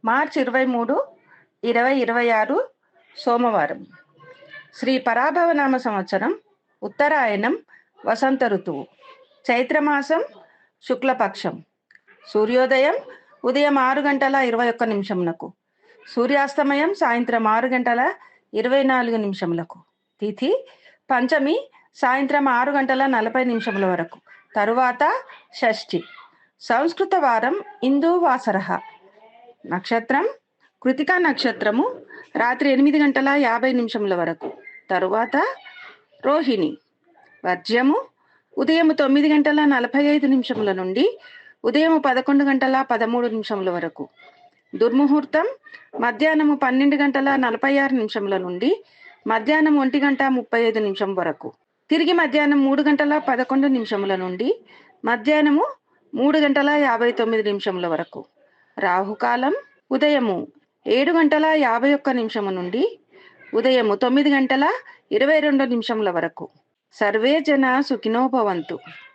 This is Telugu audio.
మార్చి 23, 2026 సోమవారం. శ్రీ పరాభవనామ సంవత్సరం, ఉత్తరాయణం, వసంత ఋతువు, చైత్రమాసం, శుక్లపక్షం. సూర్యోదయం ఉదయం 6:21, సూర్యాస్తమయం సాయంత్రం 6:24. తిథి పంచమి సాయంత్రం 6:40 వరకు, తరువాత షష్ఠి. సంస్కృత వారం ఇందు వాసరః. నక్షత్రం కృతికా నక్షత్రము రాత్రి 8:50 వరకు, తరువాత రోహిణి. వర్జ్యము ఉదయం 9:45 నుండి ఉదయం 11:13 వరకు. దుర్ముహూర్తం మధ్యాహ్నం 12:46 నుండి మధ్యాహ్నం 1:35 వరకు. తిరిగి మధ్యాహ్నం 3:11 నుండి మధ్యాహ్నము 3:59 వరకు. రాహుకాలం ఉదయము 7:51 నుండి ఉదయం 9:22 వరకు. సర్వే జన సుఖినో భవంతు.